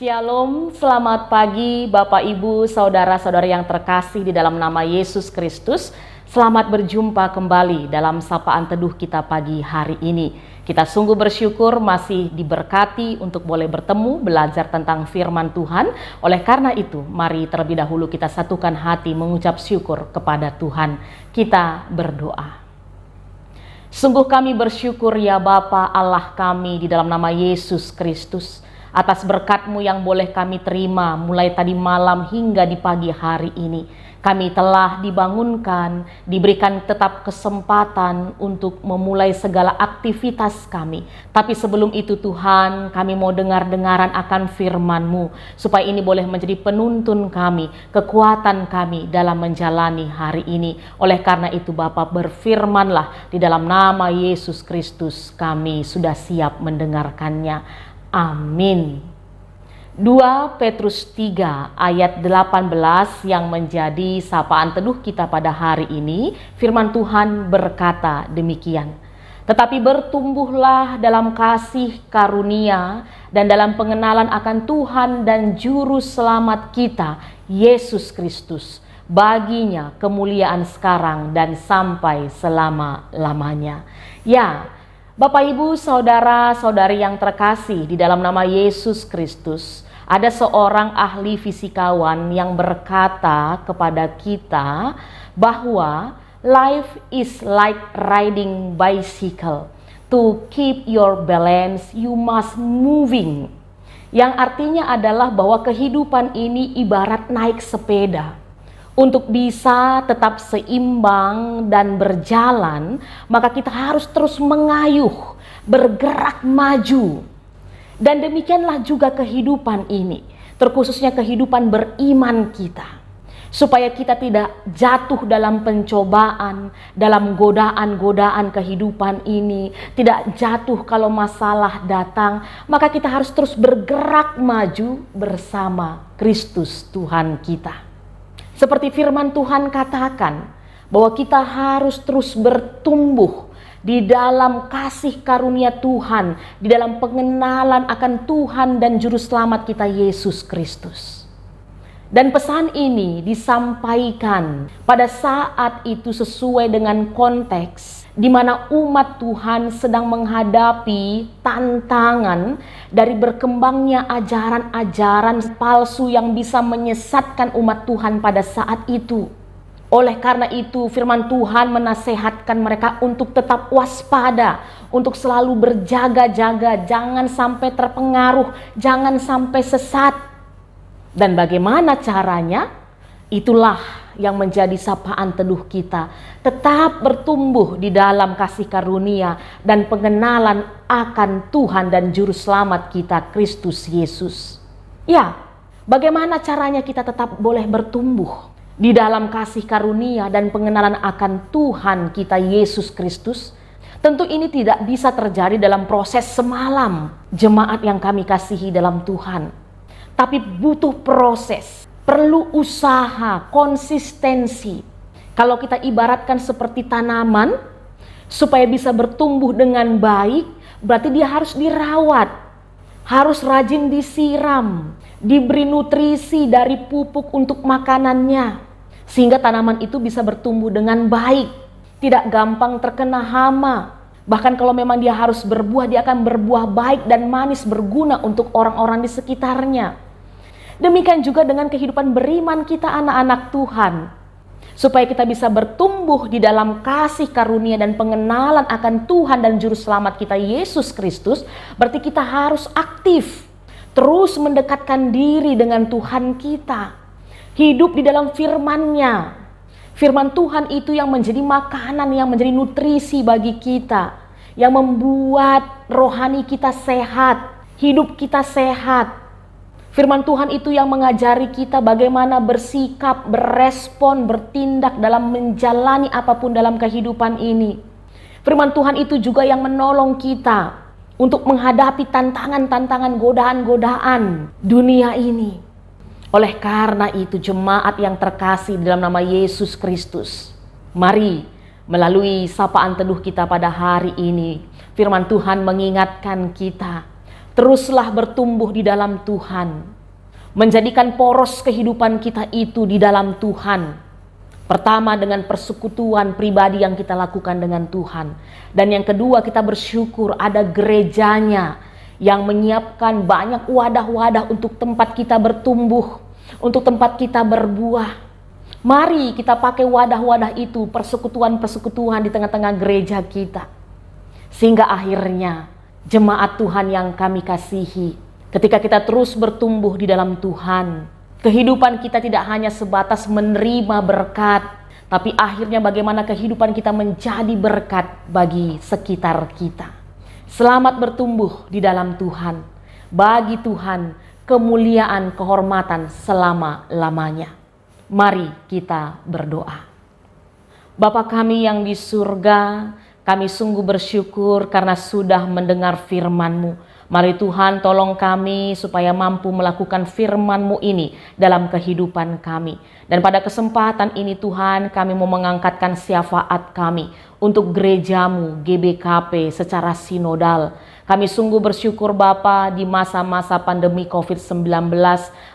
Shalom, selamat pagi Bapak Ibu, Saudara-saudara yang terkasih di dalam nama Yesus Kristus. Selamat berjumpa kembali dalam sapaan teduh kita pagi hari ini. Kita sungguh bersyukur masih diberkati untuk boleh bertemu, belajar tentang firman Tuhan. Oleh karena itu, mari terlebih dahulu kita satukan hati mengucap syukur kepada Tuhan. Kita berdoa. Sungguh kami bersyukur ya Bapa Allah kami di dalam nama Yesus Kristus, atas berkat-Mu yang boleh kami terima mulai tadi malam hingga di pagi hari ini. Kami telah dibangunkan, diberikan tetap kesempatan untuk memulai segala aktivitas kami. Tapi sebelum itu Tuhan, kami mau dengar-dengaran akan firman-Mu, supaya ini boleh menjadi penuntun kami, kekuatan kami dalam menjalani hari ini. Oleh karena itu Bapa, berfirmanlah di dalam nama Yesus Kristus, kami sudah siap mendengarkannya. Amin. 2 Petrus 3 ayat 18 yang menjadi sapaan teduh kita pada hari ini. Firman Tuhan berkata demikian. Tetapi bertumbuhlah dalam kasih karunia dan dalam pengenalan akan Tuhan dan Juru Selamat kita, Yesus Kristus. Baginya kemuliaan sekarang dan sampai selama-lamanya. Ya, Bapak Ibu, saudara-saudari yang terkasih di dalam nama Yesus Kristus, ada seorang ahli fisikawan yang berkata kepada kita bahwa life is like riding bicycle. To keep your balance, you must moving. Yang artinya adalah bahwa kehidupan ini ibarat naik sepeda. Untuk bisa tetap seimbang dan berjalan, maka kita harus terus mengayuh, bergerak maju. Dan demikianlah juga kehidupan ini, terkhususnya kehidupan beriman kita. Supaya kita tidak jatuh dalam pencobaan, dalam godaan-godaan kehidupan ini, tidak jatuh kalau masalah datang, maka kita harus terus bergerak maju bersama Kristus Tuhan kita. Seperti firman Tuhan katakan, bahwa kita harus terus bertumbuh di dalam kasih karunia Tuhan, di dalam pengenalan akan Tuhan dan Juru Selamat kita Yesus Kristus. Dan pesan ini disampaikan pada saat itu sesuai dengan konteks di mana umat Tuhan sedang menghadapi tantangan dari berkembangnya ajaran-ajaran palsu yang bisa menyesatkan umat Tuhan pada saat itu. Oleh karena itu firman Tuhan menasehatkan mereka untuk tetap waspada, untuk selalu berjaga-jaga, jangan sampai terpengaruh, jangan sampai sesat. Dan bagaimana caranya? Itulah yang menjadi sapaan teduh kita. Tetap bertumbuh di dalam kasih karunia dan pengenalan akan Tuhan dan Juru Selamat kita, Kristus Yesus. Ya, bagaimana caranya kita tetap boleh bertumbuh di dalam kasih karunia dan pengenalan akan Tuhan kita, Yesus Kristus? Tentu ini tidak bisa terjadi dalam proses semalam, jemaat yang kami kasihi dalam Tuhan. Tapi butuh proses, perlu usaha, konsistensi. Kalau kita ibaratkan seperti tanaman, supaya bisa bertumbuh dengan baik, berarti dia harus dirawat, harus rajin disiram, diberi nutrisi dari pupuk untuk makanannya, sehingga tanaman itu bisa bertumbuh dengan baik, tidak gampang terkena hama. Bahkan kalau memang dia harus berbuah, dia akan berbuah baik dan manis, berguna untuk orang-orang di sekitarnya. Demikian juga dengan kehidupan beriman kita anak-anak Tuhan. Supaya kita bisa bertumbuh di dalam kasih karunia dan pengenalan akan Tuhan dan Juru Selamat kita Yesus Kristus, berarti kita harus aktif, terus mendekatkan diri dengan Tuhan kita. Hidup di dalam firman-Nya. Firman Tuhan itu yang menjadi makanan, yang menjadi nutrisi bagi kita, yang membuat rohani kita sehat, hidup kita sehat. Firman Tuhan itu yang mengajari kita bagaimana bersikap, berespon, bertindak dalam menjalani apapun dalam kehidupan ini. Firman Tuhan itu juga yang menolong kita untuk menghadapi tantangan-tantangan, godaan-godaan dunia ini. Oleh karena itu jemaat yang terkasih dalam nama Yesus Kristus, mari melalui sapaan teduh kita pada hari ini, firman Tuhan mengingatkan kita, teruslah bertumbuh di dalam Tuhan. menjadikan poros kehidupan kita itu di dalam Tuhan. Pertama, dengan persekutuan pribadi yang kita lakukan dengan Tuhan. Dan yang kedua, kita bersyukur ada gerejanya yang menyiapkan banyak wadah-wadah untuk tempat kita bertumbuh, untuk tempat kita berbuah. Mari kita pakai wadah-wadah itu, persekutuan-persekutuan di tengah-tengah gereja kita. Sehingga akhirnya jemaat Tuhan yang kami kasihi, ketika kita terus bertumbuh di dalam Tuhan, kehidupan kita tidak hanya sebatas menerima berkat, tapi akhirnya bagaimana kehidupan kita menjadi berkat bagi sekitar kita. Selamat bertumbuh di dalam Tuhan. Bagi Tuhan kemuliaan, kehormatan selama-lamanya. Mari kita berdoa. Bapa kami yang di surga, kami sungguh bersyukur karena sudah mendengar firman-Mu. Mari Tuhan tolong kami supaya mampu melakukan firman-Mu ini dalam kehidupan kami. Dan pada kesempatan ini Tuhan, kami mau mengangkatkan syafaat kami untuk gereja-Mu GBKP secara sinodal. Kami sungguh bersyukur Bapa, di masa-masa pandemi COVID-19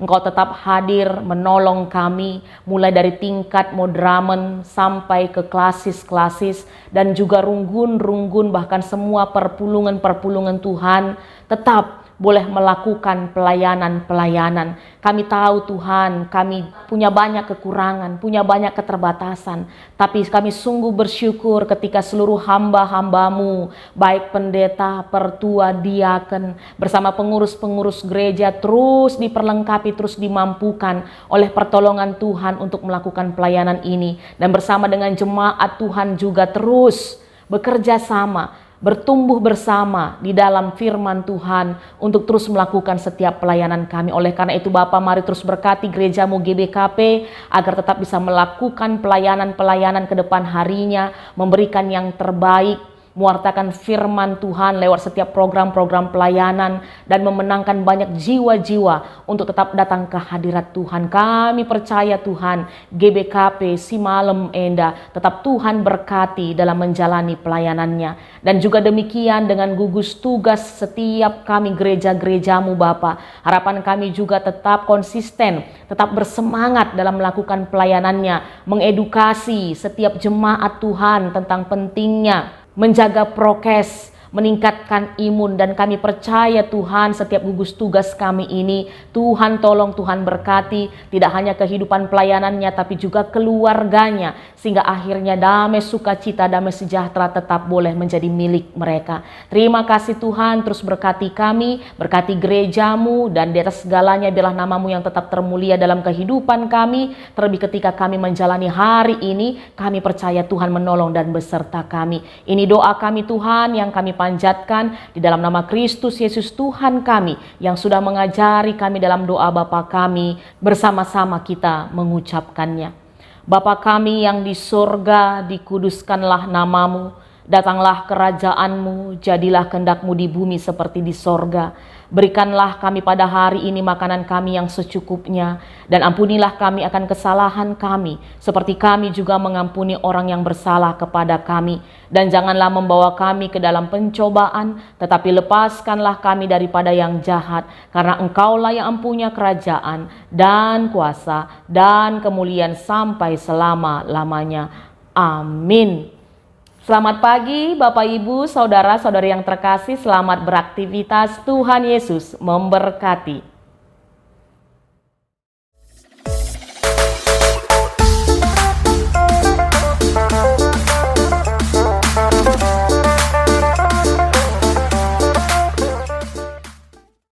Engkau tetap hadir menolong kami, mulai dari tingkat modramen sampai ke klasis-klasis dan juga runggun-runggun, bahkan semua perpulungan-perpulungan Tuhan tetap boleh melakukan pelayanan-pelayanan. Kami tahu Tuhan, kami punya banyak kekurangan, punya banyak keterbatasan. Tapi kami sungguh bersyukur ketika seluruh hamba-hamba-Mu, baik pendeta, pertua, diaken, bersama pengurus-pengurus gereja terus diperlengkapi, terus dimampukan oleh pertolongan Tuhan untuk melakukan pelayanan ini. Dan bersama dengan jemaat Tuhan juga terus bekerja sama, bertumbuh bersama di dalam firman Tuhan untuk terus melakukan setiap pelayanan kami. Oleh karena itu Bapa, mari terus berkati gereja-Mu GBKP agar tetap bisa melakukan pelayanan-pelayanan ke depan harinya, memberikan yang terbaik, mewartakan firman Tuhan lewat setiap program-program pelayanan dan memenangkan banyak jiwa-jiwa untuk tetap datang ke hadirat Tuhan. Kami percaya Tuhan, GBKP Simalem Enda tetap Tuhan berkati dalam menjalani pelayanannya. Dan juga demikian dengan gugus tugas setiap kami gereja-gereja-Mu Bapa. Harapan kami juga tetap konsisten, tetap bersemangat dalam melakukan pelayanannya, mengedukasi setiap jemaat Tuhan tentang pentingnya menjaga prokes, meningkatkan imun. Dan kami percaya Tuhan, setiap gugus tugas kami ini Tuhan tolong, Tuhan berkati, tidak hanya kehidupan pelayanannya tapi juga keluarganya, sehingga akhirnya damai sukacita, damai sejahtera tetap boleh menjadi milik mereka. Terima kasih Tuhan, terus berkati kami, berkati gereja-Mu, dan di atas segalanya biarlah nama-Mu yang tetap termulia dalam kehidupan kami. Terlebih ketika kami menjalani hari ini, kami percaya Tuhan menolong dan beserta kami. Ini doa kami Tuhan yang kami panjatkan di dalam nama Kristus Yesus Tuhan kami, yang sudah mengajari kami dalam doa Bapa kami, bersama-sama kita mengucapkannya. Bapa kami yang di surga, dikuduskanlah nama-Mu, datanglah kerajaan-Mu, jadilah kehendak-Mu di bumi seperti di sorga. Berikanlah kami pada hari ini makanan kami yang secukupnya, dan ampunilah kami akan kesalahan kami, seperti kami juga mengampuni orang yang bersalah kepada kami. Dan janganlah membawa kami ke dalam pencobaan, tetapi lepaskanlah kami daripada yang jahat, karena Engkaulah yang mempunyai kerajaan dan kuasa dan kemuliaan sampai selama-lamanya. Amin. Selamat pagi Bapak Ibu, Saudara-saudari yang terkasih, selamat beraktivitas, Tuhan Yesus memberkati.